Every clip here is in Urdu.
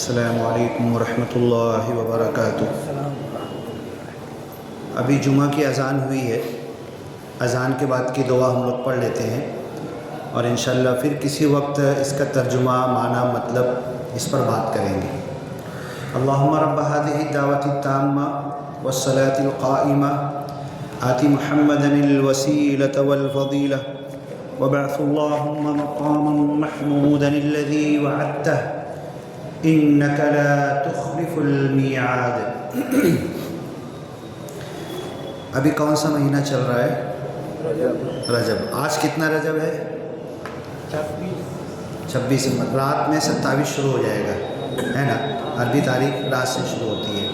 السلام علیکم ورحمۃ اللہ وبرکاتہ۔ ابھی جمعہ کی اذان ہوئی ہے، اذان کے بعد کی دعا ہم لوگ پڑھ لیتے ہیں اور انشاءاللہ پھر کسی وقت اس کا ترجمہ معنی مطلب اس پر بات کریں گے۔ اللہم رب هذه الدعوة التامة والصلاة القائمة آت محمدا الوسيلة والفضيلة وابعث اللهم مقاما محمودا الذي وعدته إنك لا تخلف الميعاد۔ ابھی کون سا مہینہ چل رہا ہے؟ رجب۔ آج کتنا رجب ہے؟ 26۔ رات میں 27 شروع ہو جائے گا، ہے نا؟ عربی تاریخ رات سے شروع ہوتی ہے۔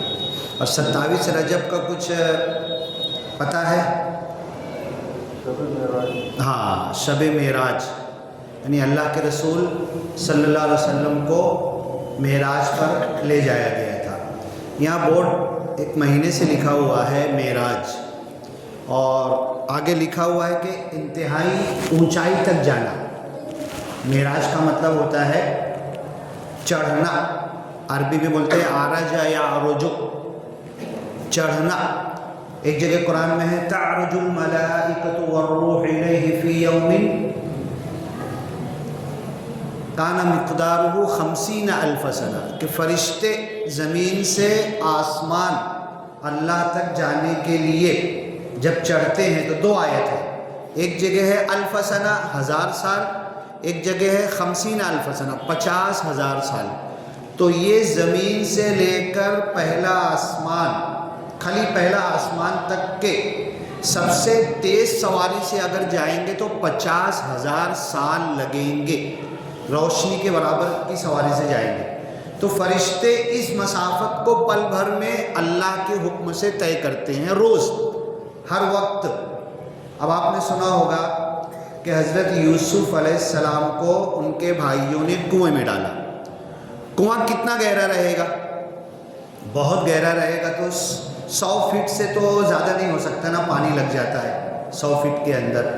اور 27 رجب کا کچھ پتہ ہے؟ ہاں، شب معراج، یعنی اللہ کے رسول صلی اللہ علیہ وسلم کو معراج پر لے جایا گیا تھا۔ یہاں بورڈ ایک مہینے سے لکھا ہوا ہے معراج، اور آگے لکھا ہوا ہے کہ انتہائی اونچائی تک جانا۔ معراج کا مطلب ہوتا ہے چڑھنا، عربی میں بولتے ہیں عرج یا عرج، چڑھنا۔ ایک جگہ قرآن میں ہے تعرج الملائکۃ والروح الیہ فی یوم کان مقدارہ 50,000 سنہ، کہ فرشتے زمین سے آسمان اللہ تک جانے کے لیے جب چڑھتے ہیں تو 2 آیت ہے، ایک جگہ ہے 1000 سنہ 1000 سال، ایک جگہ ہے 50,000 سنہ 50,000 سال۔ تو یہ زمین سے لے کر پہلا آسمان، خالی پہلا آسمان تک کے سب سے تیز سواری سے اگر جائیں گے تو 50,000 سال لگیں گے، روشنی کے برابر کی سواری سے جائیں گے۔ تو فرشتے اس مسافت کو پل بھر میں اللہ کے حکم سے طے کرتے ہیں، روز، ہر وقت۔ اب آپ نے سنا ہوگا کہ حضرت یوسف علیہ السلام کو ان کے بھائیوں نے کنویں میں ڈالا۔ کنواں کتنا گہرا رہے گا؟ بہت گہرا رہے گا، تو 100 فٹ سے تو زیادہ نہیں ہو سکتا نا، پانی لگ جاتا ہے 100 فٹ کے اندر۔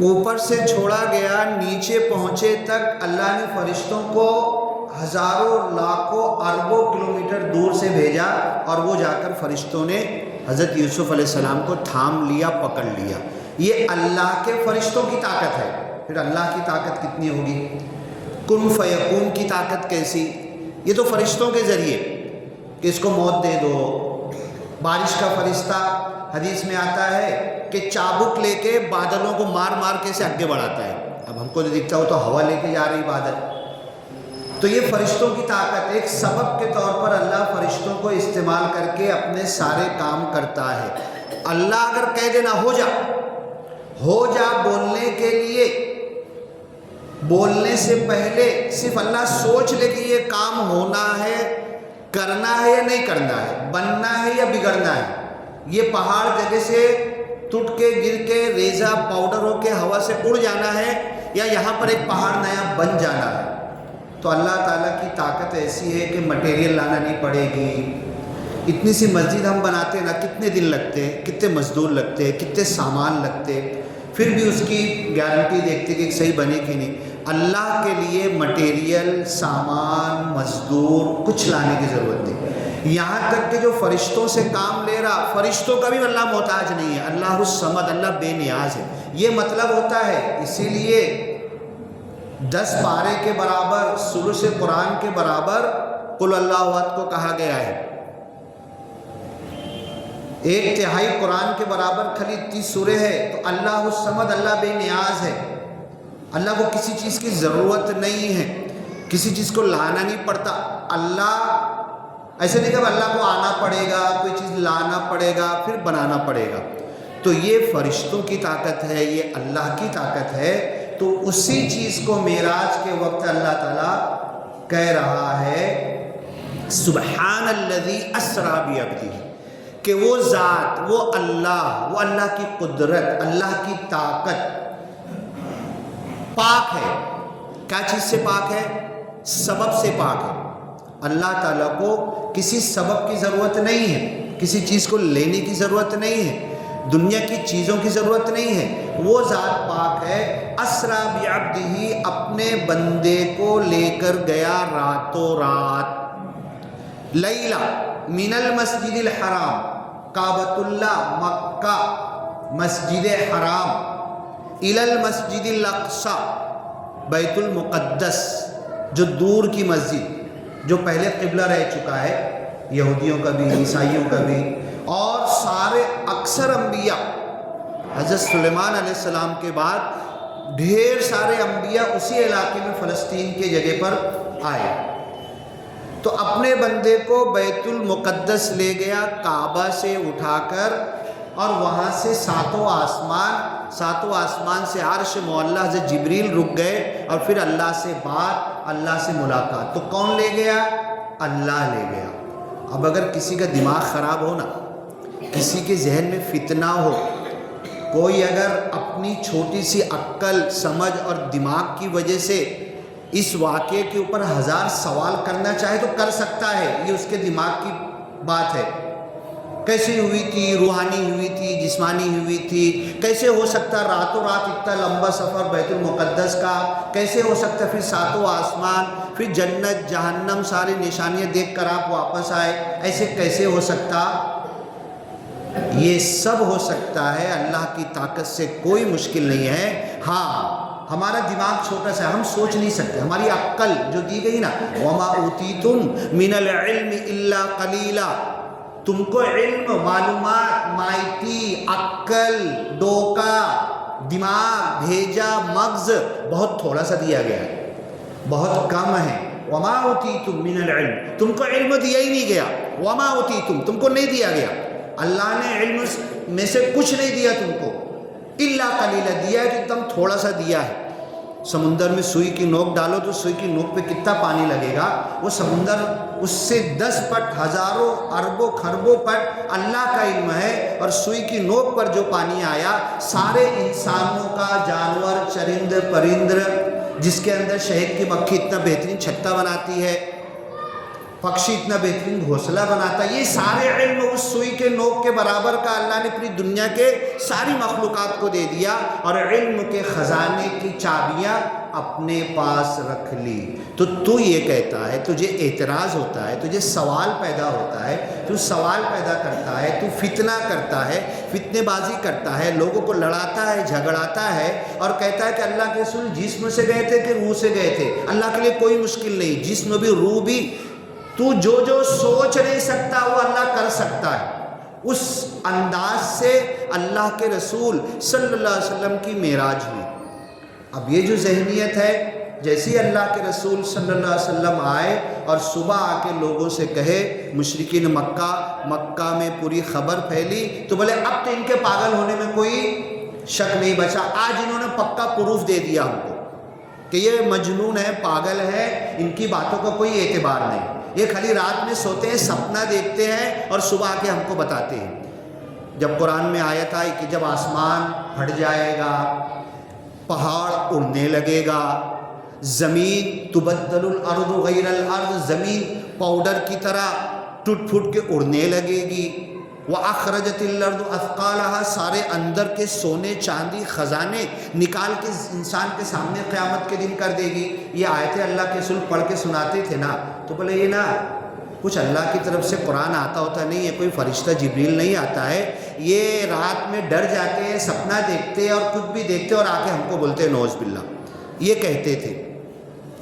اوپر سے چھوڑا گیا، نیچے پہنچے تک اللہ نے فرشتوں کو ہزاروں لاکھوں اربوں کلومیٹر دور سے بھیجا، اور وہ جا کر فرشتوں نے حضرت یوسف علیہ السلام کو تھام لیا، پکڑ لیا۔ یہ اللہ کے فرشتوں کی طاقت ہے۔ پھر اللہ کی طاقت کتنی ہوگی؟ کن فیکون کی طاقت کیسی؟ یہ تو فرشتوں کے ذریعے کہ اس کو موت دے دو۔ بارش کا فرشتہ حدیث میں آتا ہے کہ چابک لے کے بادلوں کو مار مار کے سے آگے بڑھاتا ہے۔ اب ہم کو جو دکھتا ہو تو ہوا لے کے جا رہی بادل، تو یہ فرشتوں کی طاقت، ایک سبب کے طور پر اللہ فرشتوں کو استعمال کر کے اپنے سارے کام کرتا ہے۔ اللہ اگر کہہ دینا ہو جا بولنے کے لیے، بولنے سے پہلے صرف اللہ سوچ لے کہ یہ کام ہونا ہے، کرنا ہے یا نہیں کرنا ہے، بننا ہے یا بگڑنا ہے، یہ پہاڑ جگہ سے ٹوٹ کے گر کے ریزہ پاؤڈر ہو کے ہوا سے اڑ جانا ہے، یا یہاں پر ایک پہاڑ نیا بن جانا ہے، تو اللہ تعالیٰ کی طاقت ایسی ہے کہ مٹیریل لانا نہیں پڑے گی۔ اتنی سی مسجد ہم بناتے ہیں نا، کتنے دن لگتے، کتنے مزدور لگتے، کتنے سامان لگتے، پھر بھی اس کی گارنٹی دیکھتے کہ صحیح بنے کہ نہیں۔ اللہ کے لیے مٹیریل، سامان، مزدور کچھ لانے کی ضرورت نہیں۔ یہاں تک کہ جو فرشتوں سے کام لے رہا، فرشتوں کا بھی اللہ محتاج نہیں ہے، اللہ الصمد، اللہ بے نیاز ہے۔ یہ مطلب ہوتا ہے، اسی لیے 10 پارے کے برابر، ثلث قرآن کے برابر قل اللہ احد کو کہا گیا ہے۔ 1/3 قرآن کے برابر خالی 30 سورے ہے، تو اللہ الصمد، اللہ بے نیاز ہے۔ اللہ کو کسی چیز کی ضرورت نہیں ہے، کسی چیز کو لانا نہیں پڑتا۔ اللہ ایسے نہیں کہ اللہ کو آنا پڑے گا، کوئی چیز لانا پڑے گا، پھر بنانا پڑے گا۔ تو یہ فرشتوں کی طاقت ہے، یہ اللہ کی طاقت ہے۔ تو اسی چیز کو معراج کے وقت اللہ تعالیٰ کہہ رہا ہے سبحان الذی اسری بعبدہ، کہ وہ ذات، وہ اللہ کی قدرت، اللہ کی طاقت پاک ہے۔ کیا چیز سے پاک ہے؟ سبب سے پاک ہے۔ اللہ تعالیٰ کو کسی سبب کی ضرورت نہیں ہے، کسی چیز کو لینے کی ضرورت نہیں ہے۔ دنیا کی چیزوں کی ضرورت نہیں ہے، وہ ذات پاک ہے۔ اسرا بعبدہ، اپنے بندے کو لے کر گیا راتوں رات، لیلا من المسجد الحرام، کعبۃ اللہ مکہ مسجد حرام، الی المسجد الاقصی، بیت المقدس جو دور کی مسجد، جو پہلے قبلہ رہ چکا ہے یہودیوں کا بھی عیسائیوں کا بھی، اور سارے اکثر انبیاء حضرت سلیمان علیہ السلام کے بعد ڈھیر سارے انبیاء اسی علاقے میں فلسطین کے جگہ پر آئے، تو اپنے بندے کو بیت المقدس لے گیا کعبہ سے اٹھا کر، اور وہاں سے ساتوں آسمان سے عرش معلیٰ حضرت جبریل رک گئے، اور پھر اللہ سے بات، اللہ سے ملاقات۔ تو کون لے گیا؟ اللہ لے گیا۔ اب اگر کسی کا دماغ خراب ہو نا، کسی کے ذہن میں فتنہ ہو، کوئی اگر اپنی چھوٹی سی عقل سمجھ اور دماغ کی وجہ سے اس واقعے کے اوپر 1000 سوال کرنا چاہے تو کر سکتا ہے، یہ اس کے دماغ کی بات ہے۔ کیسے ہوئی تھی؟ روحانی ہوئی تھی، جسمانی ہوئی تھی؟ کیسے ہو سکتا راتوں رات اتنا لمبا سفر بیت المقدس کا؟ کیسے ہو سکتا پھر ساتوں آسمان، پھر جنت جہنم ساری نشانیاں دیکھ کر آپ واپس آئے؟ ایسے کیسے ہو سکتا؟ یہ سب ہو سکتا ہے، اللہ کی طاقت سے کوئی مشکل نہیں ہے۔ ہاں ہمارا دماغ چھوٹا سا ہے، ہم سوچ نہیں سکتے، ہماری عقل جو دی گئی نا، وَمَا أُوتِيتُم مِّنَ الْعِلْمِ إِلَّا قَلِيلًا، تم کو علم، معلومات، مائٹی، عقل، ڈوکا، دماغ، بھیجا، مغز بہت تھوڑا سا دیا گیا ہے، بہت کم ہے۔ وَمَا أُوتِيتُم مِّنَ الْعِلْمِ، تم کو علم دیا ہی نہیں گیا، وَمَا أُوتِيتُم، تم کو نہیں دیا گیا، اللہ نے علم میں سے کچھ نہیں دیا تم کو، الا قلیلا، دیا ہے تو ایک دم تھوڑا سا دیا ہے۔ سمندر میں سوئی کی نوک ڈالو تو سوئی کی نوک پہ کتنا پانی لگے گا؟ وہ سمندر اس سے 10 پٹ، ہزاروں اربوں خربوں پٹ اللہ کا علم ہے، اور سوئی کی نوک پر جو پانی آیا سارے انسانوں کا، جانور، چرند پرند، جس کے اندر شہد کی مکھی اتنا بہترین چھتا بناتی ہے، پکشی اتنا بہترین گھونسلہ بناتا ہے، یہ سارے علم اس سوئی کے نوک کے برابر کا اللہ نے پوری دنیا کے ساری مخلوقات کو دے دیا، اور علم کے خزانے کی چابیاں اپنے پاس رکھ لی۔ تو یہ کہتا ہے، تجھے اعتراض ہوتا ہے، تجھے سوال پیدا ہوتا ہے، تو سوال پیدا کرتا ہے، تو فتنہ کرتا ہے، فتنے بازی کرتا ہے، لوگوں کو لڑاتا ہے، جھگڑاتا ہے، اور کہتا ہے کہ اللہ کے رسول جسم سے گئے تھے کہ روح سے گئے تھے؟ اللہ کے لیے کوئی مشکل نہیں، جسم بھی روح بھی، تو جو سوچ نہیں سکتا وہ اللہ کر سکتا ہے۔ اس انداز سے اللہ کے رسول صلی اللہ علیہ وسلم کی معراج ہوئی۔ اب یہ جو ذہنیت ہے، جیسے اللہ کے رسول صلی اللہ علیہ وسلم آئے اور صبح آ کے لوگوں سے کہے، مشرکین مکہ میں پوری خبر پھیلی، تو بولے اب تو ان کے پاگل ہونے میں کوئی شک نہیں بچا، آج انہوں نے پکا پروف دے دیا ہم کو کہ یہ مجنون ہے، پاگل ہے، ان کی باتوں کا کوئی اعتبار نہیں، یہ خالی رات میں سوتے ہیں، سپنا دیکھتے ہیں اور صبح آ کے ہم کو بتاتے ہیں۔ جب قرآن میں آیت آئی کہ جب آسمان پھٹ جائے گا، پہاڑ اڑنے لگے گا، زمین تبدل الارض غیر الارض، زمین پاؤڈر کی طرح ٹوٹ پھوٹ کے اڑنے لگے گی، وَأَخْرَجَتِ الْأَرْضُ أَثْقَالَهَا، سارے اندر کے سونے چاندی خزانے نکال کے انسان کے سامنے قیامت کے دن کر دے گی۔ یہ آیتیں اللہ کے رسول پڑھ کے سناتے تھے نا، تو بولے یہ نا کچھ اللہ کی طرف سے قرآن آتا ہوتا نہیں ہے، کوئی فرشتہ جبریل نہیں آتا ہے، یہ رات میں ڈر جاتے ہیں، سپنا دیکھتے اور کچھ بھی دیکھتے اور آ کے ہم کو بولتے ہیں نعوذ باللہ، یہ کہتے تھے۔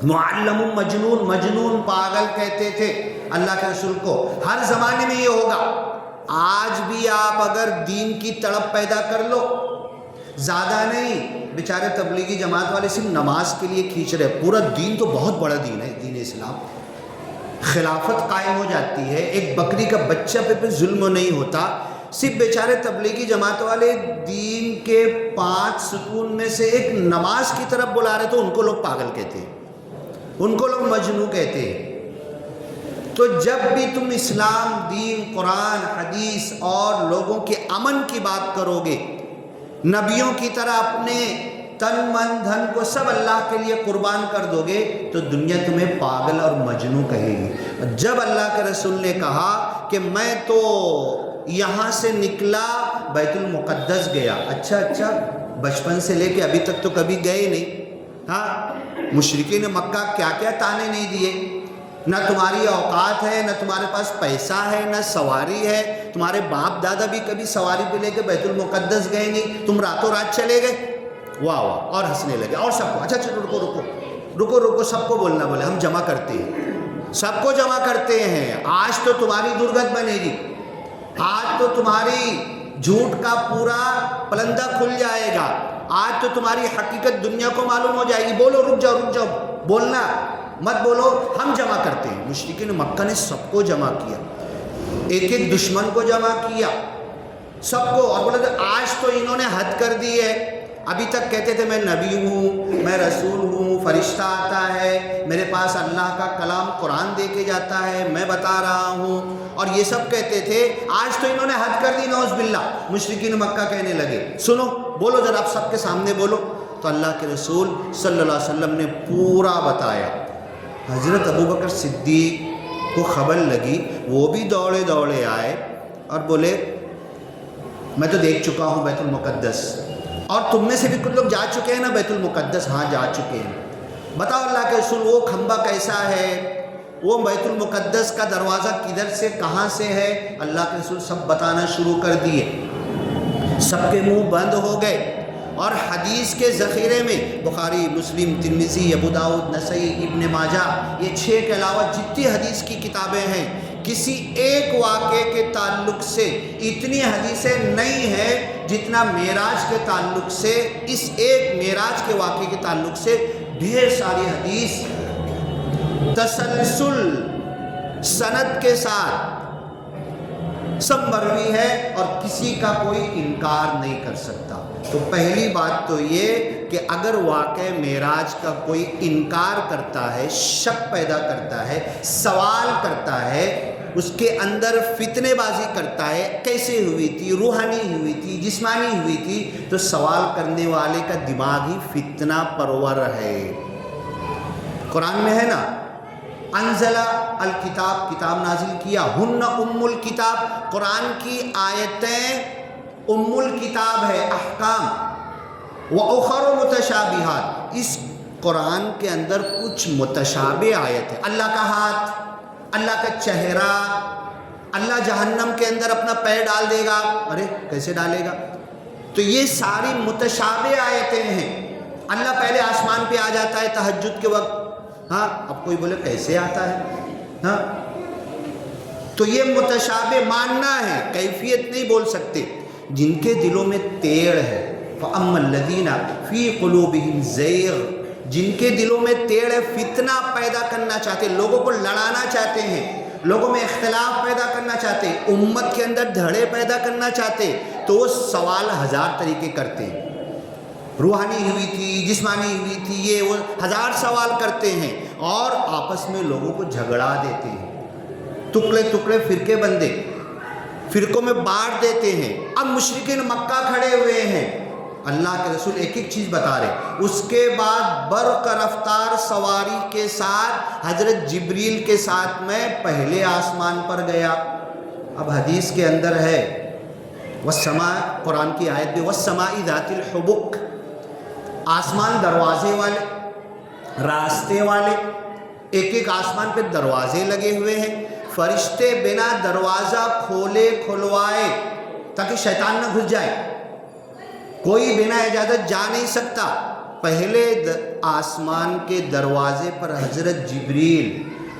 معلم مجنون، مجنون پاگل کہتے تھے اللہ کے رسول کو۔ ہر زمانے میں یہ ہوگا۔ آج بھی آپ اگر دین کی تڑپ پیدا کر لو، زیادہ نہیں، بیچارے تبلیغی جماعت والے صرف نماز کے لیے کھینچ رہے، پورا دین تو بہت بڑا دین ہے، دین اسلام، خلافت قائم ہو جاتی ہے، ایک بکری کا بچہ پہ ظلم نہیں ہوتا، صرف بیچارے تبلیغی جماعت والے دین کے 5 ستون میں سے ایک نماز کی طرف بلا رہے تو ان کو لوگ پاگل کہتے ہیں، ان کو لوگ مجنون کہتے ہیں۔ تو جب بھی تم اسلام، دین، قرآن، حدیث اور لوگوں کے امن کی بات کرو گے، نبیوں کی طرح اپنے تن من دھن کو سب اللہ کے لیے قربان کر دو گے، تو دنیا تمہیں پاگل اور مجنون کہے گی۔ جب اللہ کے رسول نے کہا کہ میں تو یہاں سے نکلا بیت المقدس گیا. اچھا بچپن سے لے کے ابھی تک تو کبھی گئے نہیں. ہاں مشرکین مکہ کیا کیا تانے نہیں دیے. نہ تمہاری اوقات ہے، نہ تمہارے پاس پیسہ ہے، نہ سواری ہے. تمہارے باپ دادا بھی کبھی سواری پہ لے کے بیت المقدس گئے نہیں، تم راتوں رات چلے گئے. واہ واہ. اور ہنسنے لگے. اور سب کو اچھا رکو سب کو بولنا. بولے ہم جمع کرتے ہیں، سب کو جمع کرتے ہیں. آج تو تمہاری درگت بنے گی، آج تو تمہاری جھوٹ کا پورا پلندہ کھل جائے گا، آج تو تمہاری حقیقت دنیا کو معلوم ہو جائے گی. بولو رک جاؤ بولنا مت بولو. ہم جمع کرتے ہیں. مشرکین مکہ نے سب کو جمع کیا، ایک دشمن کو جمع کیا، سب کو. اور بولے آج تو انہوں نے حد کر دی ہے. ابھی تک کہتے تھے میں نبی ہوں، میں رسول ہوں، فرشتہ آتا ہے میرے پاس، اللہ کا کلام قرآن دے کے جاتا ہے، میں بتا رہا ہوں، اور یہ سب کہتے تھے. آج تو انہوں نے حد کر دی نعوذ باللہ. مشرکین مکہ کہنے لگے سنو بولو ذرا، آپ سب کے سامنے بولو. تو اللہ کے رسول صلی اللہ علیہ وسلم نے پورا بتایا. حضرت ابوبکر صدیق کو خبر لگی، وہ بھی دوڑے آئے اور بولے میں تو دیکھ چکا ہوں بیت المقدس، اور تم میں سے بھی کچھ لوگ جا چکے ہیں نا بیت المقدس. ہاں جا چکے ہیں. بتاؤ اللہ کے رسول وہ کھمبا کیسا ہے، وہ بیت المقدس کا دروازہ کدھر سے کہاں سے ہے. اللہ کے رسول سب بتانا شروع کر دیے. سب کے منہ بند ہو گئے. اور حدیث کے ذخیرے میں بخاری، مسلم، ترمذی، ابو داؤد، نسائی، ابن ماجہ، یہ 6 کے علاوہ جتنی حدیث کی کتابیں ہیں، کسی ایک واقعے کے تعلق سے اتنی حدیثیں نہیں ہیں جتنا معراج کے تعلق سے، اس ایک معراج کے واقعے کے تعلق سے ڈھیر ساری حدیث تسلسل سند کے ساتھ سب مروی ہے، اور کسی کا کوئی انکار نہیں کر سکتا. تو پہلی بات تو یہ کہ اگر واقع معراج کا کوئی انکار کرتا ہے، شک پیدا کرتا ہے، سوال کرتا ہے، اس کے اندر فتنے بازی کرتا ہے، کیسے ہوئی تھی، روحانی ہوئی تھی، جسمانی ہوئی تھی، تو سوال کرنے والے کا دماغ ہی فتنہ پرور ہے. قرآن میں ہے نا، انزلہ الکتاب، کتاب نازل کیا، ہن ام الکتاب، قرآن کی آیتیں ام الکتاب ہے، احکام. وَأُخَرُ مُتَشَابِهَاتِ، اس قرآن کے اندر کچھ متشابہ آیت ہے. اللہ کا ہاتھ، اللہ کا چہرہ، اللہ جہنم کے اندر اپنا پیر ڈال دے گا. ارے کیسے ڈالے گا؟ تو یہ ساری متشابہ آیتیں ہیں. اللہ پہلے آسمان پہ آ جاتا ہے تہجد کے وقت. ہاں اب کوئی بولے کیسے آتا ہے؟ ہاں تو یہ متشابہ ماننا ہے، کیفیت نہیں بول سکتے. جن کے دلوں میں تیڑ ہے، فَأَمَّا الَّذِينَ فِي قُلُوبِهِمْ زَيْغٌ، جن کے دلوں میں تیڑ ہے، فتنہ پیدا کرنا چاہتے، لوگوں کو لڑانا چاہتے ہیں، لوگوں میں اختلاف پیدا کرنا چاہتے، امت کے اندر دھڑے پیدا کرنا چاہتے، تو وہ سوال 1000 طریقے کرتے ہیں. روحانی ہوئی تھی، جسمانی ہوئی تھی، یہ وہ 1000 سوال کرتے ہیں، اور آپس میں لوگوں کو جھگڑا دیتے ہیں. ٹکڑے فرقے بندے، فرقوں میں بانٹ دیتے ہیں. اب مشرکین مکہ کھڑے ہوئے ہیں، اللہ کے رسول ایک چیز بتا رہے. اس کے بعد برق رفتار سواری کے ساتھ حضرت جبریل کے ساتھ میں پہلے آسمان پر گیا. اب حدیث کے اندر ہے والسماء، قرآن کی آیت بھی والسماء ذات الحبک، آسمان دروازے والے، راستے والے، ایک آسمان پہ دروازے لگے ہوئے ہیں. فرشتے بنا دروازہ کھولے کھلوائے تاکہ شیطان نہ گھس جائے، کوئی بنا اجازت جا نہیں سکتا. پہلے آسمان کے دروازے پر حضرت جبریل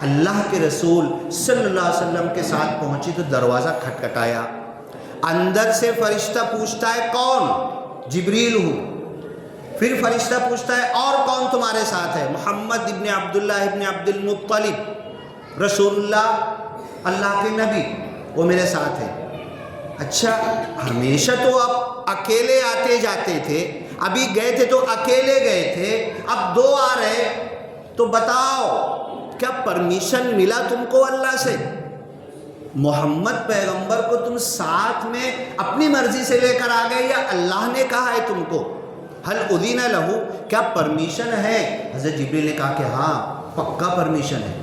اللہ کے رسول صلی اللہ علیہ وسلم کے ساتھ پہنچی تو دروازہ کھٹکھٹایا. اندر سے فرشتہ پوچھتا ہے کون؟ جبریل ہوں. پھر فرشتہ پوچھتا ہے اور کون تمہارے ساتھ ہے؟ محمد ابن عبداللہ ابن عبد المطلب، رسول اللہ، اللہ کے نبی، وہ میرے ساتھ ہے. اچھا ہمیشہ تو آپ اکیلے آتے جاتے تھے، ابھی گئے تھے تو اکیلے گئے تھے، اب 2 آ رہے، تو بتاؤ کیا پرمیشن ملا تم کو اللہ سے؟ محمد پیغمبر کو تم ساتھ میں اپنی مرضی سے لے کر آ گئے یا اللہ نے کہا ہے تم کو؟ حل اذن لہو، کیا پرمیشن ہے؟ حضرت جبریل نے کہا کہ ہاں پکا پرمیشن ہے،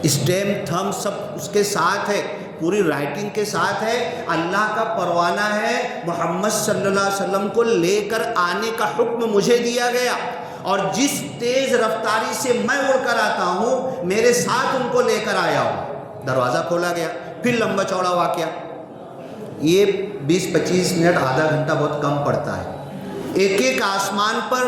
اسٹیمپ تھم سب اس کے ساتھ ہے. پوری رائٹنگ کے ساتھ ہے، اللہ کا پروانہ ہے، محمد صلی اللہ علیہ وسلم کو لے کر آنے کا حکم مجھے دیا گیا، اور جس تیز رفتاری سے میں اڑ کر آتا ہوں میرے ساتھ ان کو لے کر آیا ہوں۔ دروازہ کھولا گیا، پھر لمبا چوڑا واقعہ، یہ 20-25 منٹ آدھا گھنٹہ بہت کم پڑتا ہے۔ ایک ایک آسمان پر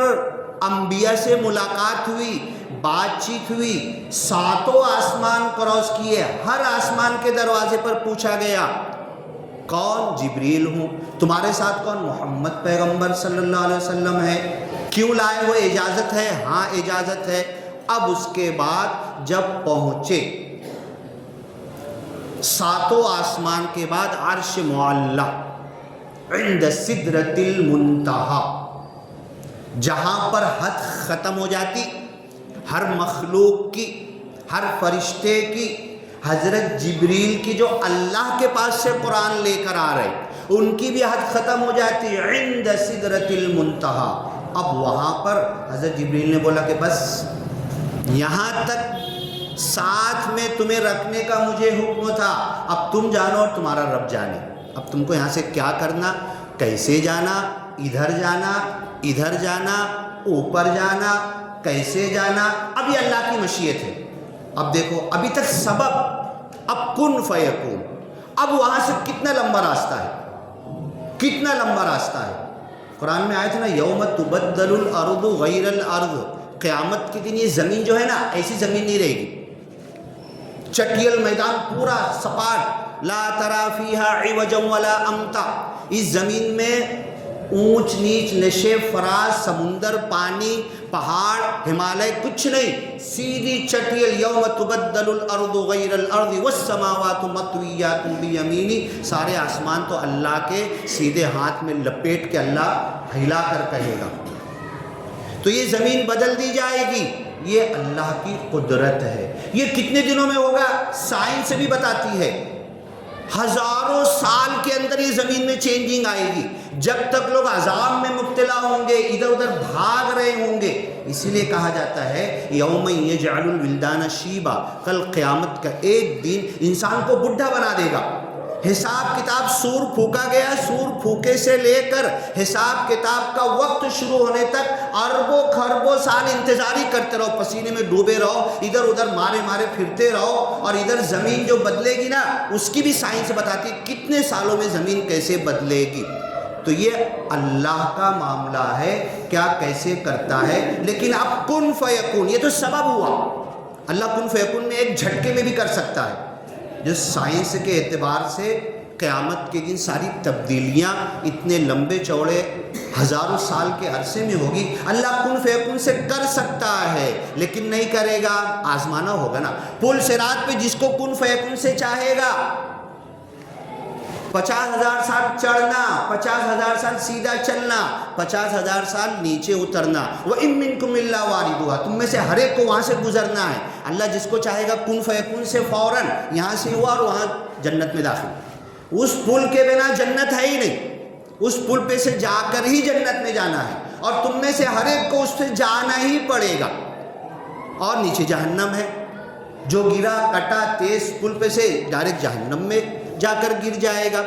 انبیاء سے ملاقات ہوئی، بات چیت ہوئی، 7 آسمان کراس کیے، ہر آسمان کے دروازے پر پوچھا گیا کون؟ جبریل ہوں۔ تمہارے ساتھ کون؟ محمد پیغمبر صلی اللہ علیہ وسلم ہے۔ کیوں لائے ہو؟ اجازت ہے؟ ہاں اجازت ہے۔ اب اس کے بعد جب پہنچے 7 آسمان کے بعد عرش معلی عند سدرۃ المنتہی، جہاں پر حد ختم ہو جاتی ہر مخلوق کی، ہر فرشتے کی، حضرت جبریل کی جو اللہ کے پاس سے قرآن لے کر آ رہے ان کی بھی حد ختم ہو جاتی عند سدرۃ المنتہی۔ اب وہاں پر حضرت جبریل نے بولا کہ بس یہاں تک ساتھ میں تمہیں رکھنے کا مجھے حکم تھا، اب تم جانو اور تمہارا رب جانے، اب تم کو یہاں سے کیا کرنا، کیسے جانا، ادھر جانا، ادھر جانا، اوپر جانا، کیسے جانا، اب یہ اللہ کی مشیت ہے۔ اب دیکھو ابھی تک سبب، اب کن فیکون، اب وہاں سے کتنا لمبا راستہ ہے، کتنا لمبا راستہ ہے۔ قرآن میں آئے تھے نا یوم تبدل الارض غیر الارض، قیامت کے دن یہ زمین جو ہے نا ایسی زمین نہیں رہے گی، چٹیل میدان پورا سپاٹ، لا تری فیہا عوجا ولا امتا، اس زمین میں اونچ نیچ نشے فراز، سمندر، پانی، پہاڑ، ہمالیہ کچھ نہیں، سیدھی چٹیل، یوم تبدل الارض غیر الارض والسماوات مطویات بیمینی، سارے آسمان تو اللہ کے سیدھے ہاتھ میں لپیٹ کے اللہ ہلا کر کہے گا، تو یہ زمین بدل دی جائے گی، یہ اللہ کی قدرت ہے۔ یہ کتنے دنوں میں ہوگا؟ سائنس بھی بتاتی ہے ہزاروں سال کے اندر یہ زمین میں چینجنگ آئے گی، جب تک لوگ عذاب میں مبتلا ہوں گے، ادھر ادھر بھاگ رہے ہوں گے۔ اسی لیے کہا جاتا ہے یوم یجعل الولدان شیبا، کل قیامت کا ایک دن انسان کو بڈھا بنا دے گا۔ حساب کتاب، سور پھونکا گیا، سور پھونکے سے لے کر حساب کتاب کا وقت شروع ہونے تک اربوں خربوں سال انتظاری کرتے رہو، پسینے میں ڈوبے رہو، ادھر ادھر مارے مارے پھرتے رہو، اور ادھر زمین جو بدلے گی نا اس کی بھی سائنس بتاتی کتنے سالوں میں زمین کیسے بدلے گی۔ تو یہ اللہ کا معاملہ ہے، کیا کیسے کرتا ہے۔ لیکن اب کن فیکون، یہ تو سبب ہوا، اللہ کن فیکون میں ایک جھٹکے میں بھی کر سکتا ہے، جو سائنس کے اعتبار سے قیامت کے دن ساری تبدیلیاں اتنے لمبے چوڑے ہزاروں سال کے عرصے میں ہوگی، اللہ کن فیکون سے کر سکتا ہے، لیکن نہیں کرے گا، آزمانا ہوگا نا۔ پل صراط پہ جس کو کن فیکون سے چاہے گا 50,000 سال چڑھنا، 50,000 سال سیدھا چلنا، 50,000 سال نیچے اترنا، وَإِن مِّنكُمْ إِلَّا وَارِدُهَا، تم میں سے ہر ایک کو وہاں سے گزرنا ہے۔ اللہ جس کو چاہے گا کن فیکون سے فوراً یہاں سے ہوا اور وہاں جنت میں داخل، اس پل کے بنا جنت ہے ہی نہیں، اس پل پہ سے جا کر ہی جنت میں جانا ہے، اور تم میں سے ہر ایک کو اس سے جانا ہی پڑے گا۔ اور نیچے جہنم ہے، جو گرا کٹا تیز پل پہ سے ڈائریکٹ جہنم میں جا کر گر جائے گا۔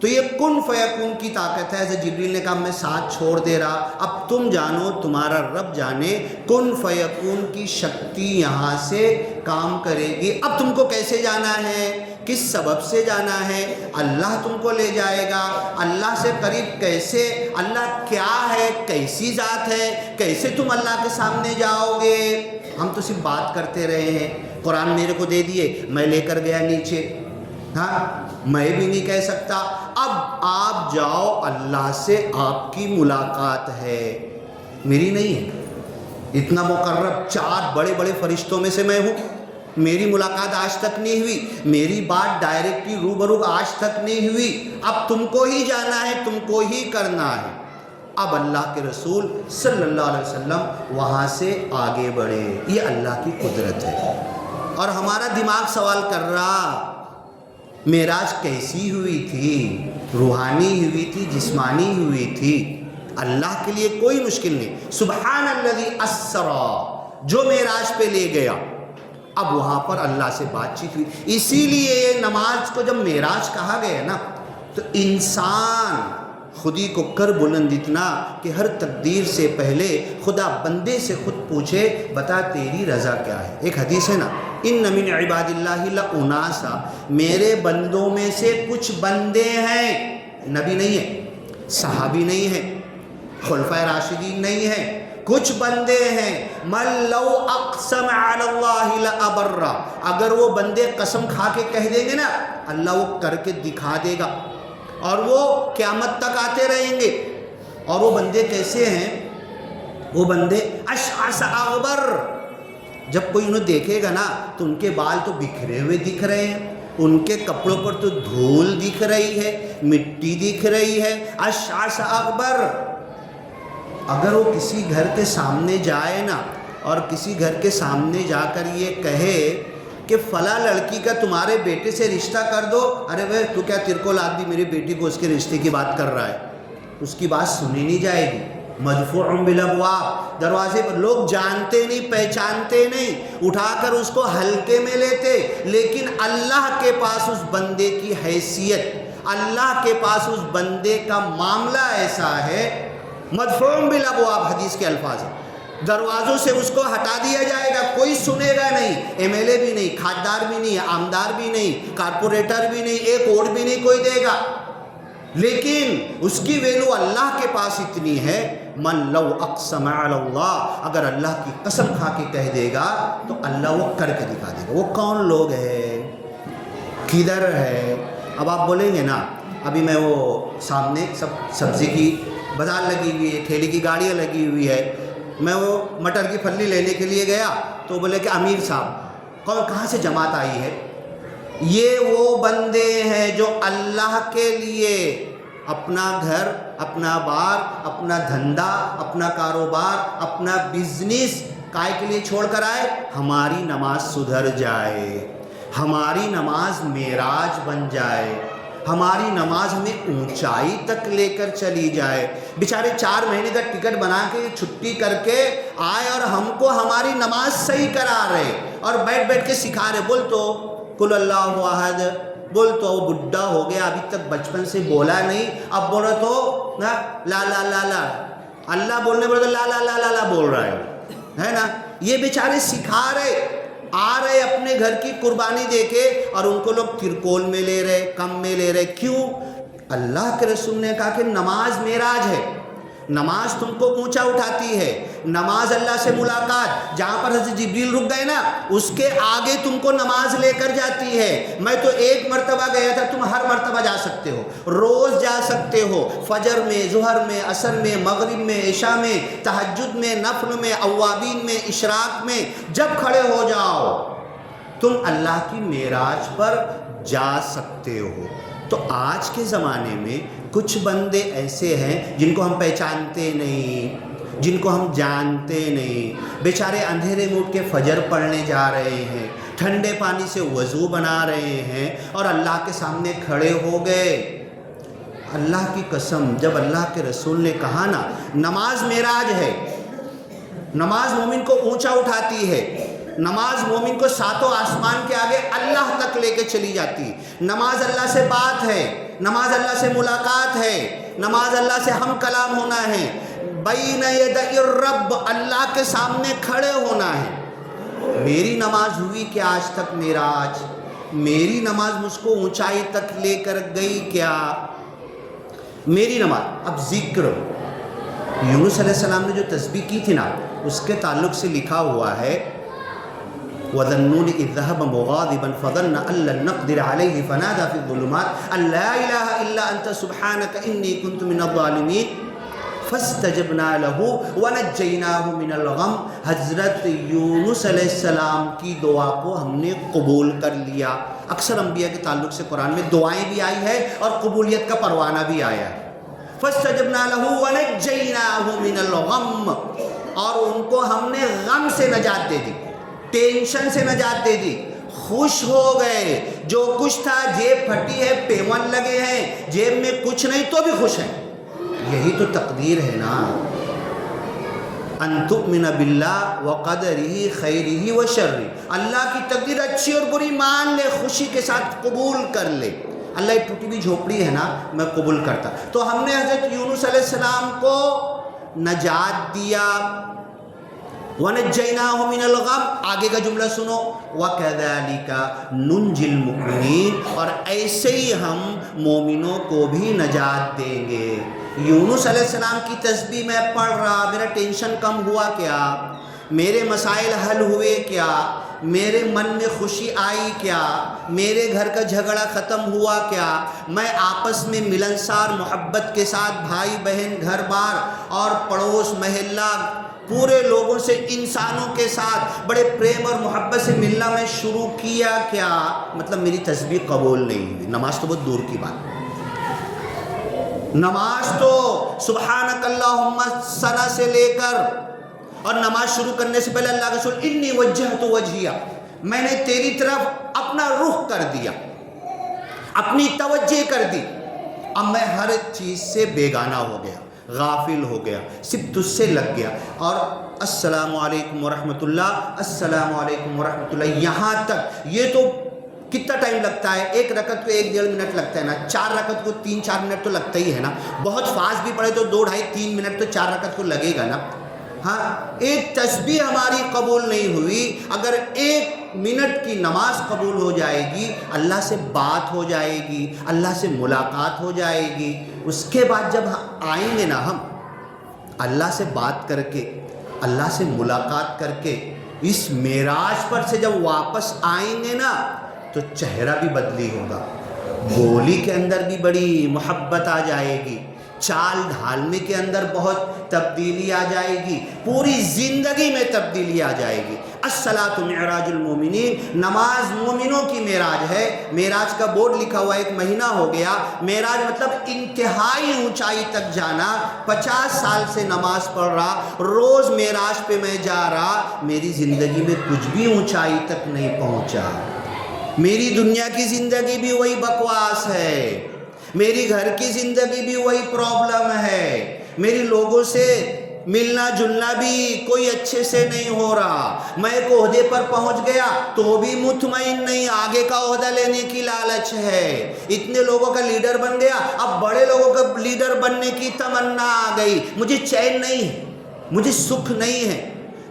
تو یہ کن فیکون کی طاقت ہے۔ حضرت جبریل نے کہا میں ساتھ چھوڑ دے رہا، اب تم جانو تمہارا رب جانے، کن فیکون کی شکتی یہاں سے کام کرے گی۔ اب تم کو کیسے جانا ہے، کس سبب سے جانا ہے، اللہ تم کو لے جائے گا۔ اللہ سے قریب کیسے، اللہ کیا ہے، کیسی ذات ہے، کیسے تم اللہ کے سامنے جاؤ گے۔ ہم تو صرف بات کرتے رہے ہیں، قرآن میرے کو دے دیے، میں لے کر گیا نیچے، ہاں میں بھی نہیں کہہ سکتا۔ اب آپ جاؤ، اللہ سے آپ کی ملاقات ہے، میری نہیں ہے۔ اتنا مقرب 4 بڑے بڑے فرشتوں میں سے میں ہوں، میری ملاقات آج تک نہیں ہوئی، میری بات ڈائریکٹلی روبرو آج تک نہیں ہوئی۔ اب تم کو ہی جانا ہے، تم کو ہی کرنا ہے۔ اب اللہ کے رسول صلی اللہ علیہ وسلم وہاں سے آگے بڑھے، یہ اللہ کی قدرت ہے۔ اور ہمارا دماغ سوال کر رہا معراج کیسی ہوئی تھی، روحانی ہوئی تھی، جسمانی ہوئی تھی؟ اللہ کے لیے کوئی مشکل نہیں۔ سبحان الذی اسرا، جو معراج پہ لے گیا، اب وہاں پر اللہ سے بات چیت ہوئی. اسی لیے یہ نماز کو جب معراج کہا گیا نا تو انسان خودی کو کر بلند اتنا کہ ہر تقدیر سے پہلے خدا بندے سے خود پوچھے بتا تیری رضا کیا ہے. ایک حدیث ہے نا ان من عباد اللہ لاناسا، میرے بندوں میں سے کچھ بندے ہیں، نبی نہیں ہے، صحابی نہیں ہے، خلفائے راشدین نہیں ہے، کچھ بندے ہیں من لو اقسم علی اللہ لابر، اگر وہ بندے قسم کھا کے کہہ دیں گے نا اللہ وہ کر کے دکھا دے گا اور وہ قیامت تک آتے رہیں گے. اور وہ بندے کیسے ہیں؟ وہ بندے اشعث اغبر، جب کوئی انہیں دیکھے گا نا تو ان کے بال تو بکھرے ہوئے دکھ رہے ہیں، ان کے کپڑوں پر تو دھول دکھ رہی ہے، مٹی دکھ رہی ہے. اشعث اغبر. اگر وہ کسی گھر کے سامنے جائے نا اور کسی گھر کے سامنے جا کر یہ کہے کہ فلاں لڑکی کا تمہارے بیٹے سے رشتہ کر دو، ارے بھائی تو کیا ترکول آدمی میری بیٹی کو اس کے رشتے کی بات کر رہا ہے، اس کی بات سنی نہیں جائے گی. مدفوع بالابواب، دروازے پر لوگ جانتے نہیں پہچانتے نہیں، اٹھا کر اس کو ہلکے میں لیتے. لیکن اللہ کے پاس اس بندے کی حیثیت، اللہ کے پاس اس بندے کا معاملہ ایسا ہے، مدفوع بالابواب حدیث کے الفاظ ہیں، دروازوں سے اس کو ہٹا دیا جائے گا، کوئی سنے گا نہیں، ایم ایل اے بھی نہیں، کھاددار بھی نہیں، آمدار بھی نہیں، کارپوریٹر بھی نہیں، ایک ووٹ بھی نہیں کوئی دے گا. لیکن اس کی ویلو اللہ کے پاس اتنی ہے من لو اقسم علی اللہ، اگر اللہ کی قسم کھا کے کہہ دے گا تو اللہ وہ کر کے دکھا دے گا. وہ کون لوگ ہیں، کدھر ہے؟ اب آپ بولیں گے نا ابھی میں وہ سامنے سبزی کی بازار لگی ہوئی ہے، ٹھیلے کی گاڑیاں لگی ہوئی ہے، میں وہ مٹر کی پھلی لینے کے لیے گیا تو بولے کہ امیر صاحب کہاں سے جماعت آئی ہے؟ یہ وہ بندے ہیں جو اللہ کے لیے اپنا گھر، اپنا بار، اپنا دھندا، اپنا کاروبار، اپنا بزنس کائے کے لیے چھوڑ کر آئے ہماری نماز سدھر جائے، ہماری نماز معراج بن جائے، ہماری نماز ہمیں اونچائی تک لے کر چلی جائے. بیچارے 4 مہینے کا ٹکٹ بنا کے چھٹی کر کے آئے اور ہم کو ہماری نماز صحیح کرا رہے اور بیٹھ بیٹھ کے سکھا رہے. بول تو قل اللہ احد، بول تو وہ بڈھا ہو گیا ابھی تک بچپن سے بولا نہیں، اب بول رہا تو لا لا لا لا، اللہ بولنے بولے تو لا لا لا لا لا بول رہا ہے نا. یہ بیچارے سکھا رہے، آ رہے اپنے گھر کی قربانی دے کے اور ان کو لوگ ترکول میں لے رہے، کم میں لے رہے. کیوں؟ اللہ کے رسول نے کہا کہ نماز معراج ہے، نماز تم کو اونچا اٹھاتی ہے، نماز اللہ سے ملاقات، جہاں پر حضرت جبریل رک گئے نا اس کے آگے تم کو نماز لے کر جاتی ہے. میں تو ایک مرتبہ گیا تھا، تم ہر مرتبہ جا سکتے ہو، روز جا سکتے ہو، فجر میں، ظہر میں، عصر میں، مغرب میں، عشاء میں، تہجد میں، نفل میں، اوابین میں، اشراق میں، جب کھڑے ہو جاؤ تم اللہ کی معراج پر جا سکتے ہو. تو آج کے زمانے میں کچھ بندے ایسے ہیں جن کو ہم پہچانتے نہیں، جن کو ہم جانتے نہیں، بیچارے اندھیرے میں اٹھ کے فجر پڑھنے جا رہے ہیں، ٹھنڈے پانی سے وضو بنا رہے ہیں اور اللہ کے سامنے کھڑے ہو گئے. اللہ کی قسم جب اللہ کے رسول نے کہا نا نماز معراج ہے، نماز مومن کو اونچا اٹھاتی ہے، نماز مومن کو 7 آسمان کے آگے اللہ تک لے کے چلی جاتی. نماز اللہ سے بات ہے، نماز اللہ سے ملاقات ہے، نماز اللہ سے ہم کلام ہونا ہے، بین یدی الرب، اللہ کے سامنے کھڑے ہونا ہے. میری نماز ہوئی کیا آج تک معراج؟ میری نماز مجھ کو اونچائی تک لے کر گئی کیا؟ میری نماز. اب ذکر یونس علیہ السلام نے جو تسبیح کی تھی نا اس کے تعلق سے لکھا ہوا ہے وَذَنُّونِ إِذْ ذَهَبَ مُغَاضِبًا فَظَنَّ أَن لَّن نَّقْدِرَ عَلَيْهِ فَنَادَىٰ فِي الظُّلُمَاتِ أَن لَّا إِلَٰهَ إِلَّا أَنتَ سُبْحَانَكَ إِنِّي كُنتُ مِنَ الظَّالِمِينَ فَاسْتَجَبْنَا لَهُ وَنَجَّيْنَاهُ مِنَ الْغَمِّ. حضرت یونس علیہ السلام کی دعا کو ہم نے قبول کر لیا. اکثر انبیاء کے تعلق سے قرآن میں دعائیں بھی آئی ہے اور قبولیت کا پروانہ بھی آیا ہے. فَاسْتَجَبْنَا لَهُ وَنَجَّيْنَاهُ مِنَ الْغَمِّ، اور ان کو ہم نے غم سے نجات دے دی، ٹینشن سے نجات دے دی، خوش ہو گئے. جو کچھ تھا جیب پھٹی ہے، پیون لگے ہیں، جیب میں کچھ نہیں تو بھی خوش ہیں. یہی تو تقدیر ہے نا. ان تؤمن باللہ وقدرہ خیرہ وشرہ، اللہ کی تقدیر اچھی اور بری مان لے، خوشی کے ساتھ قبول کر لے۔ اللہ ایک ٹوٹی ہوئی جھوپڑی ہے نا، میں قبول کرتا۔ تو ہم نے حضرت یونس علیہ السلام کو نجات دیا، وَنَجَّيْنَاهُ مِنَ الْغَمِّ، آگے کا جملہ سنو، وَكَذَلِكَ نُنْجِي الْمُؤْمِنِينَ، اور ایسے ہی ہم مومنوں کو بھی نجات دیں گے۔ یونس علیہ السلام کی تسبیح میں پڑھ رہا، میرا ٹینشن کم ہوا کیا؟ میرے مسائل حل ہوئے کیا؟ میرے من میں خوشی آئی کیا؟ میرے گھر کا جھگڑا ختم ہوا کیا؟ میں آپس میں ملنسار محبت کے ساتھ بھائی بہن گھر بار اور پڑوس محلہ پورے لوگوں سے، انسانوں کے ساتھ بڑے پریم اور محبت سے ملنا میں شروع کیا کیا؟ مطلب میری تسبیح قبول نہیں ہوئی۔ نماز تو بہت دور کی بات، نماز تو سبحانک اللہم ثنا سے لے کر، اور نماز شروع کرنے سے پہلے اللہ کے رسول انی وجہت وجہیہ، میں نے تیری طرف اپنا رخ کر دیا، اپنی توجہ کر دی، اب میں ہر چیز سے بیگانہ ہو گیا، غافل ہو گیا، صرف تجھ سے لگ گیا۔ اور السلام علیکم ورحمۃ اللہ، السلام علیکم ورحمۃ اللہ، یہاں تک یہ تو کتنا ٹائم لگتا ہے؟ ایک رکعت کو 1-1.5 منٹ لگتا ہے نا، 4 رکعت کو 3-4 منٹ تو لگتا ہی ہے نا، بہت فاسٹ بھی پڑھے تو 2-2.5-3 منٹ تو 4 رکعت کو لگے گا نا۔ ہاں، ایک تسبیح ہماری قبول نہیں ہوئی، اگر 1 منٹ کی نماز قبول ہو جائے گی، اللہ سے بات ہو جائے گی، اللہ سے ملاقات ہو جائے گی، اس کے بعد جب آئیں گے نا ہم اللہ سے بات کر کے، اللہ سے ملاقات کر کے، اس معراج پر سے جب واپس آئیں گے نا تو چہرہ بھی بدلی ہوگا، بولی کے اندر بھی بڑی محبت آ جائے گی، چال ڈھالنے کے اندر بہت تبدیلی آ جائے گی، پوری زندگی میں تبدیلی آ جائے گی۔ الصلاۃ معراج المومنین، نماز مومنوں کی معراج ہے۔ معراج کا بورڈ لکھا ہوا 1 مہینہ ہو گیا۔ معراج مطلب انتہائی اونچائی تک جانا۔ 50 سال سے نماز پڑھ رہا، روز معراج پہ میں جا رہا، میری زندگی میں کچھ بھی اونچائی تک نہیں پہنچا۔ میری دنیا کی زندگی بھی وہی بکواس ہے، میری گھر کی زندگی بھی وہی پرابلم ہے، میری لوگوں سے ملنا جلنا بھی کوئی اچھے سے نہیں ہو رہا، میں ایک عہدے پر پہنچ گیا تو بھی مطمئن نہیں، آگے کا عہدہ لینے کی لالچ ہے، اتنے لوگوں کا لیڈر بن گیا، اب بڑے لوگوں کا لیڈر بننے کی تمنا آ گئی، مجھے چین نہیں ہے، مجھے سکھ نہیں ہے،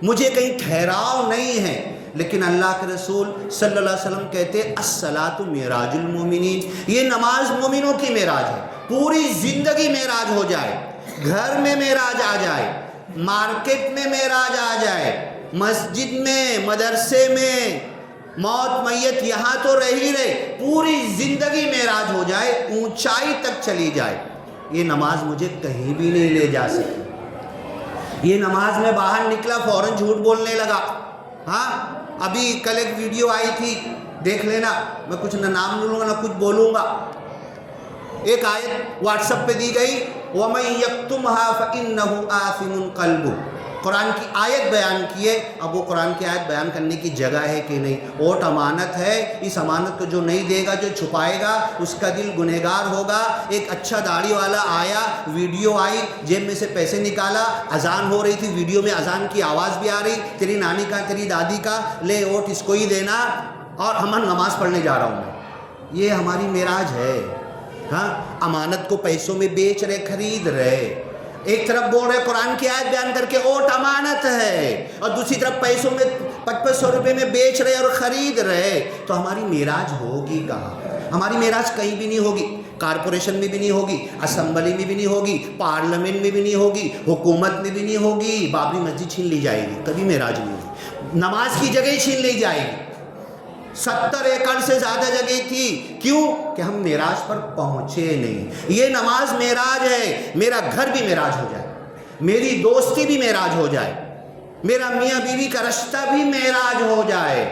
مجھے کہیں ٹھہراؤ نہیں ہے۔ لیکن اللہ کے رسول صلی اللہ علیہ وسلم کہتے الصلاۃ معراج المومنین، یہ نماز مومنوں کی معراج ہے۔ پوری زندگی معراج ہو جائے، گھر میں معراج آ جائے، مارکیٹ میں معراج آ جائے، مسجد میں، مدرسے میں، موت میت یہاں تو رہی رہے، پوری زندگی معراج ہو جائے، اونچائی تک چلی جائے، یہ نماز مجھے کہیں بھی نہیں لے جا سکی۔ یہ نماز میں باہر نکلا فوراً جھوٹ بولنے لگا۔ ہاں، ابھی کل ایک ویڈیو آئی تھی، دیکھ لینا، میں کچھ نہ نام لوں گا نہ کچھ بولوں گا۔ ایک آیت واٹس ایپ پہ دی گئی، وَمَن يَكْتُمْهَا فَإِنَّهُ آثِمٌ قَلْبُهُ، قرآن کی آیت بیان کی ہے۔ اب وہ قرآن کی آیت بیان کرنے کی جگہ ہے کہ نہیں؟ ووٹ امانت ہے، اس امانت کو جو نہیں دے گا، جو چھپائے گا، اس کا دل گنہگار ہوگا۔ ایک اچھا داڑھی والا آیا، ویڈیو آئی، جیب میں سے پیسے نکالا، اذان ہو رہی تھی، ویڈیو میں اذان کی آواز بھی آ رہی، تیری نانی کا، تیری دادی کا، لے ووٹ اس کو ہی دینا، اور ہم نماز پڑھنے جا رہا ہوں میں۔ یہ ہماری معراج ہے۔ ہاں، امانت کو پیسوں میں بیچ رہے، خرید رہے، ایک طرف بول رہے قرآن کی آیت بیان کر کے ووٹ امانت ہے، اور دوسری طرف پیسوں میں 500 روپے میں بیچ رہے اور خرید رہے، تو ہماری معراج ہوگی کہاں؟ ہماری معراج کہیں بھی نہیں ہوگی، کارپوریشن میں بھی نہیں ہوگی، اسمبلی میں بھی نہیں ہوگی، پارلیمنٹ میں بھی نہیں ہوگی، حکومت میں بھی نہیں ہوگی۔ بابری مسجد چھین لی جائے گی، کبھی معراج نہیں ہوگی۔ نماز کی جگہ چھین لی جائے گی، 70 ایکڑ سے زیادہ جگہ تھی، کیوں کہ ہم معراج پر پہنچے نہیں۔ یہ نماز معراج ہے۔ میرا گھر بھی معراج ہو جائے، میری دوستی بھی معراج ہو جائے، میرا میاں بیوی کا رشتہ بھی معراج ہو جائے،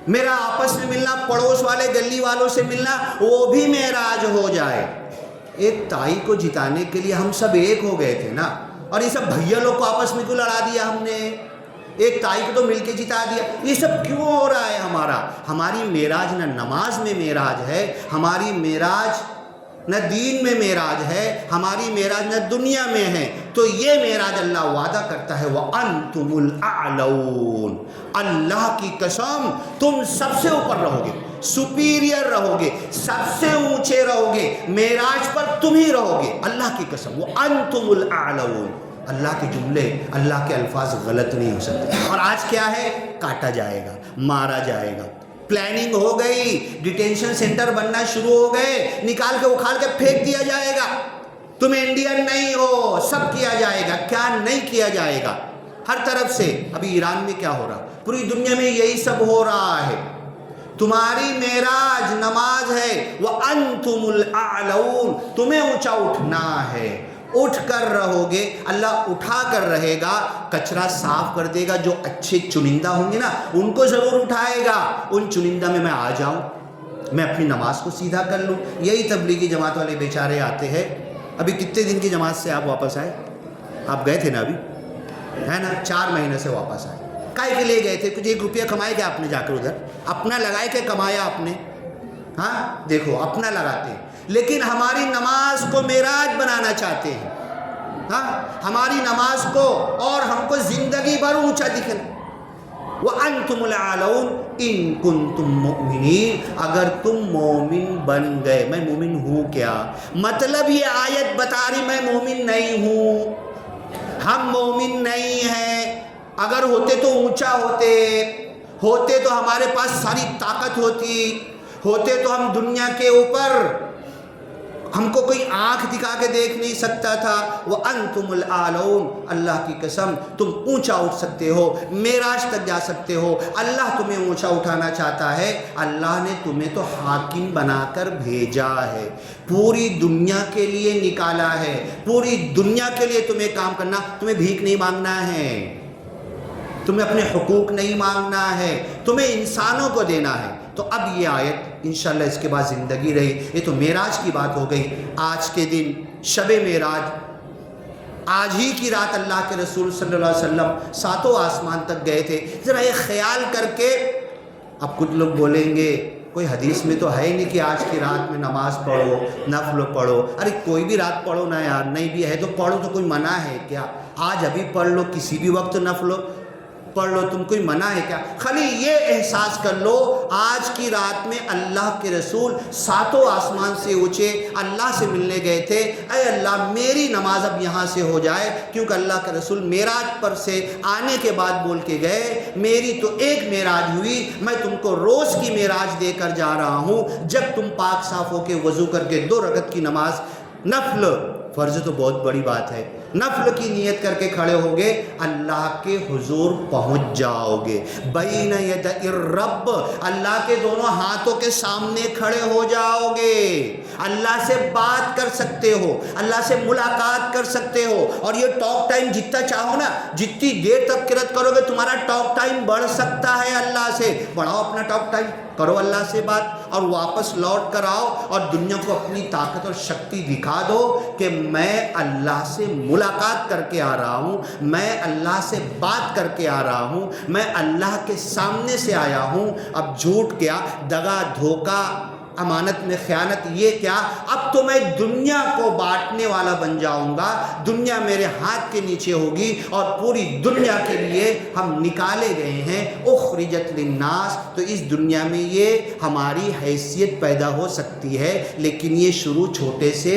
میرا آپس میں ملنا، پڑوس والے گلی والوں سے ملنا، وہ بھی معراج ہو جائے۔ ایک تائی کو جتانے کے لیے ہم سب ایک ہو گئے تھے نا، اور یہ سب بھیا لوگ کو آپس میں کیوں لڑا دیا ہم نے؟ ایک تائی کو تو مل کے جتا دیا۔ یہ سب کیوں ہو رہا ہے ہمارا؟ ہماری معراج نہ نماز میں معراج ہے، ہماری معراج نہ دین میں معراج ہے، ہماری معراج نہ دنیا میں ہے۔ تو تو یہ معراج اللہ وعدہ کرتا ہے وَأَنْتُمُ الْأَعْلَوْنَ، اللہ کی قسم تم سب سے اوپر رہو گے، سپیریئر رہو گے، سب سے اونچے رہو گے، معراج پر تم ہی رہو گے، اللہ کی قسم وَأَنْتُمُ الْأَعْلَوْنَ۔ اللہ کے جملے، اللہ کے الفاظ غلط نہیں ہو سکتے۔ اور آج کیا ہے؟ کاٹا جائے گا، مارا جائے گا، پلاننگ ہو گئی، ڈیٹینشن سینٹر بننا شروع ہو گئے، نکال کے اکھاڑ کے پھینک دیا جائے گا، تم انڈین نہیں ہو، سب کیا جائے گا۔ کیا نہیں کیا جائے گا؟ ہر طرف سے۔ ابھی ایران میں کیا ہو رہا؟ پوری دنیا میں یہی سب ہو رہا ہے۔ تمہاری معراج نماز ہے، وَأَنْتُمُ الْأَعْلَوْنَ، تمہیں اونچا اٹھنا ہے، اٹھ کر رہو گے، اللہ اٹھا کر رہے گا، کچرا صاف کر دے گا، جو اچھے چنندہ ہوں گے نا ان کو ضرور اٹھائے گا، ان چنندہ میں آ جاؤں، میں اپنی نماز کو سیدھا کر لوں۔ یہی تبلیغی جماعت والے بیچارے آتے ہیں۔ ابھی کتنے دن کی جماعت سے آپ واپس آئے؟ آپ گئے تھے نا ابھی، ہے نا، 4 مہینے سے واپس آئے۔ کائے کے لیے گئے تھے؟ کچھ 1 روپیہ کمائے کیا آپ نے جا کر ادھر؟ اپنا لگائے کہ کمایا آپ نے؟ ہاں دیکھو، اپنا لگاتے ہیں، لیکن ہماری نماز کو معراج بنانا چاہتے ہیں۔ ہاں، ہماری نماز کو اور ہم کو زندگی بھر اونچا دکھنا۔ وَأَنْتُمُ الْأَعْلَوْنَ إِن كُنتُم مُؤْمِنِينَ، اگر تم مومن بن گئے۔ میں مومن ہوں کیا؟ مطلب یہ آیت بتا رہی میں مومن نہیں ہوں، ہم مومن نہیں ہیں۔ اگر ہوتے تو اونچا ہوتے تو ہمارے پاس ساری طاقت ہوتے تو ہم دنیا کے اوپر، ہم کو کوئی آنکھ دکھا کے دیکھ نہیں سکتا تھا۔ وَأَنْتُمُ الْأَعْلَوْنَ، اللہ کی قسم تم اونچا اٹھ سکتے ہو، معراج تک جا سکتے ہو۔ اللہ تمہیں اونچا اٹھانا چاہتا ہے۔ اللہ نے تمہیں تو حاکم بنا کر بھیجا ہے، پوری دنیا کے لیے نکالا ہے، پوری دنیا کے لیے تمہیں کام کرنا، تمہیں بھیک نہیں مانگنا ہے، تمہیں اپنے حقوق نہیں مانگنا ہے، تمہیں انسانوں کو دینا ہے۔ تو اب یہ آیت انشاءاللہ اس کے بعد زندگی رہی۔ یہ تو معراج کی بات ہو گئی۔ آج کے دن شب معراج، آج ہی کی رات اللہ کے رسول صلی اللہ علیہ وسلم 7 آسمان تک گئے تھے۔ ذرا یہ خیال کر کے، اب کچھ لوگ بولیں گے کوئی حدیث میں تو ہے ہی نہیں کہ آج کی رات میں نماز پڑھو، نفل پڑھو۔ ارے کوئی بھی رات پڑھو نا یار، نہیں بھی ہے تو پڑھو، تو کوئی منع ہے کیا؟ آج ابھی پڑھ لو، کسی بھی وقت نفل پڑھ لو، تم کوئی منع ہے کیا؟ خالی یہ احساس کر لو آج کی رات میں اللہ کے رسول 7 آسمان سے اونچے اللہ سے ملنے گئے تھے۔ اے اللہ میری نماز اب یہاں سے ہو جائے، کیونکہ اللہ کے رسول معراج پر سے آنے کے بعد بول کے گئے میری تو ایک معراج ہوئی، میں تم کو روز کی معراج دے کر جا رہا ہوں۔ جب تم پاک صاف ہو کے وضو کر کے 2 رکعت کی نماز، نفل، فرض تو بہت بڑی بات ہے، نفل کی نیت کر کے کھڑے ہوگے، اللہ کے حضور پہنچ جاؤ گے۔ بین یدی الرب، اللہ کے دونوں ہاتھوں کے سامنے کھڑے ہو جاؤ گے، اللہ سے بات کر سکتے ہو، اللہ سے ملاقات کر سکتے ہو۔ اور یہ ٹاک ٹائم جتنا چاہو نا، جتنی دیر تک قرأت کرو گے تمہارا ٹاک ٹائم بڑھ سکتا ہے اللہ سے۔ بڑھاؤ اپنا ٹاک ٹائم، کرو اللہ سے بات، اور واپس لوٹ کر آؤ اور دنیا کو اپنی طاقت اور شکتی دکھا دو کہ میں اللہ سے ملاقات کر کے آ رہا ہوں، میں اللہ سے بات کر کے آ رہا ہوں، میں اللہ کے سامنے سے آیا ہوں۔ اب جھوٹ کیا، دغا، دھوکہ، امانت میں خیانت، یہ کیا، اب تو میں دنیا کو بانٹنے والا بن جاؤں گا، دنیا میرے ہاتھ کے نیچے ہوگی، اور پوری دنیا کے لیے ہم نکالے گئے ہیں۔ اخرجت للناس، تو اس دنیا میں یہ ہماری حیثیت پیدا ہو سکتی ہے، لیکن یہ شروع چھوٹے سے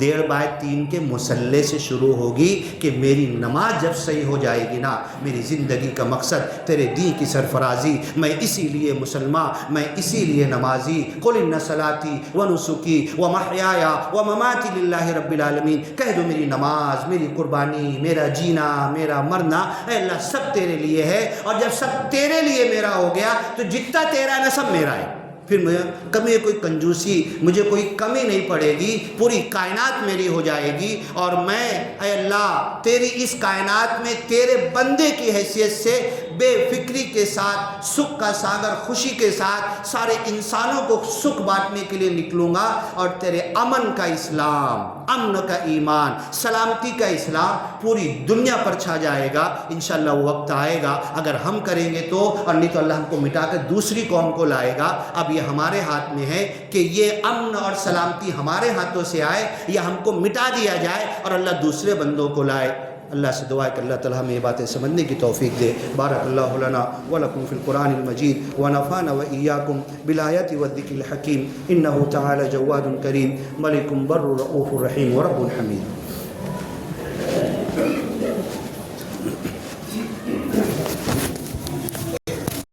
1.5x3 کے مسلح سے شروع ہوگی کہ میری نماز جب صحیح ہو جائے گی نا، میری زندگی کا مقصد تیرے دین کی سرفرازی، میں اسی لیے مسلمان، میں اسی لیے نمازی۔ قل ان صلاتی و نسکی و محیای و مماتی للہ رب العالمین، کہہ دو میری نماز، میری قربانی، میرا جینا، میرا مرنا، اے اللہ سب تیرے لیے ہے، اور جب سب تیرے لیے میرا ہو گیا تو جتنا تیرا ہے نا سب میرا ہے، پھر مجھے کمی کوئی کنجوسی، مجھے کوئی کمی نہیں پڑے گی، پوری کائنات میری ہو جائے گی، اور میں اے اللہ تیری اس کائنات میں تیرے بندے کی حیثیت سے بے فکری کے ساتھ، سکھ کا ساگر خوشی کے ساتھ سارے انسانوں کو سکھ بانٹنے کے لیے نکلوں گا، اور تیرے امن کا اسلام، امن کا ایمان، سلامتی کا اسلام پوری دنیا پر چھا جائے گا۔ انشاءاللہ وہ وقت آئے گا، اگر ہم کریں گے تو، اور نہیں تو اللہ ہم کو مٹا کر دوسری قوم کو لائے گا۔ اب یہ ہمارے ہاتھ میں ہے کہ یہ امن اور سلامتی ہمارے ہاتھوں سے آئے یا ہم کو مٹا دیا جائے اور اللہ دوسرے بندوں کو لائے۔ اللہ سے دعا ہے کہ اللہ تعالی ہمیں یہ باتیں سمجھنے کی توفیق دے۔ بارک اللہ لنا ولکم فی القرآن المجید ونفعنا وإیاکم بالآیات والذکر الحکیم، انہ تعالی جواد کریم ملک بر رؤوف رحیم ورب حمید۔